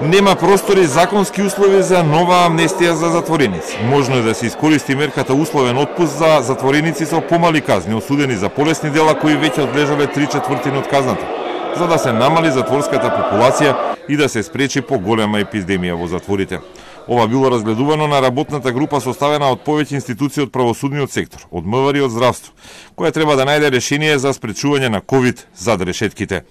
Нема простори законски услови за нова амнестија за затвореници. Можно е да се искористи мерката условен отпуст за затвореници со помали казни, осудени за полесни дела кои веќе одлежале 3/4 од казната, за да се намали затворската популација и да се спречи поголема епидемија во затворите. Ова било разгледувано на работната група составена од повеќе институции од правосудниот сектор, од МВР и од здравство, која треба да најде решение за спречување на ковид зад решетките.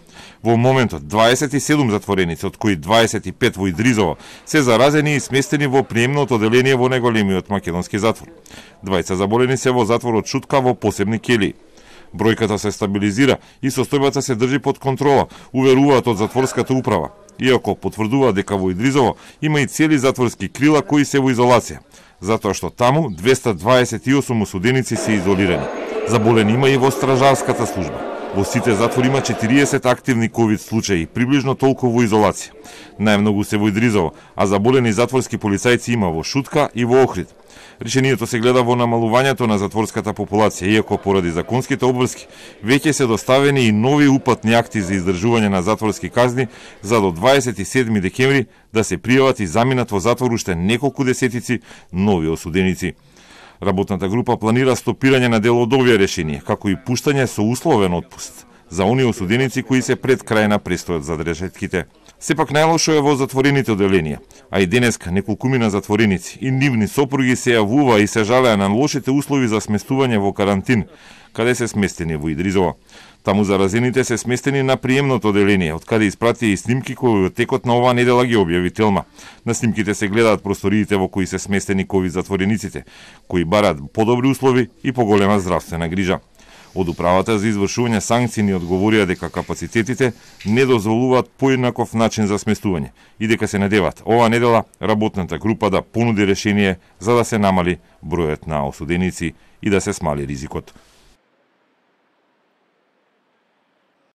Во моментот 27 затвореници, од кои 25 во Идризово, се заразени и сместени во приемното оделение во најголемиот македонски затвор. Двајца заболени се во затворот Шутка во посебни келии. Бројката се стабилизира и состојбата се држи под контрола, уверуваат од затворската управа. Иако потврдува дека во Идризово има и цели затворски крила кои се во изолација, затоа што таму 228 осуденици се изолирани. Заболени има и во стражарската служба. Во сите затвори има 40 активни ковид случаи, приближно толку во изолација. Најмногу се во Идризово, а заболени затворски полицајци има во Шутка и во Охрид. Решението се гледа во намалувањето на затворската популација, иако поради законските обврски веќе се доставени и нови упатни акти за издржување на затворски казни за до 27 декември да се пријават и заминат во затвор уште неколку десетици нови осуденици. Работната група планира стопирање на дел од овие решенија, како и пуштање со условен отпуст за оние осуденици кои се пред крај на престојот за решетките. Сепак најлошо е во затворените оделенија, а и денеска неколкумина затвореници и нивни сопруги се јавува и се жалеа на лошите услови за сместување во карантин, каде се сместени во Идризово. Таму заразените се сместени на приемното оделение, од каде испрати и снимки кои во текот на оваа недела ги објави Телма. На снимките се гледаат просториите во кои се сместени ковид затворениците, кои бараат подобри услови и поголема здравствена грижа. Од управата за извршување санкции ни одговорија дека капацитетите не дозволуваат поеднаков начин за сместување и дека се надеват оваа недела работната група да понуди решение за да се намали бројот на осуденици и да се смали ризикот.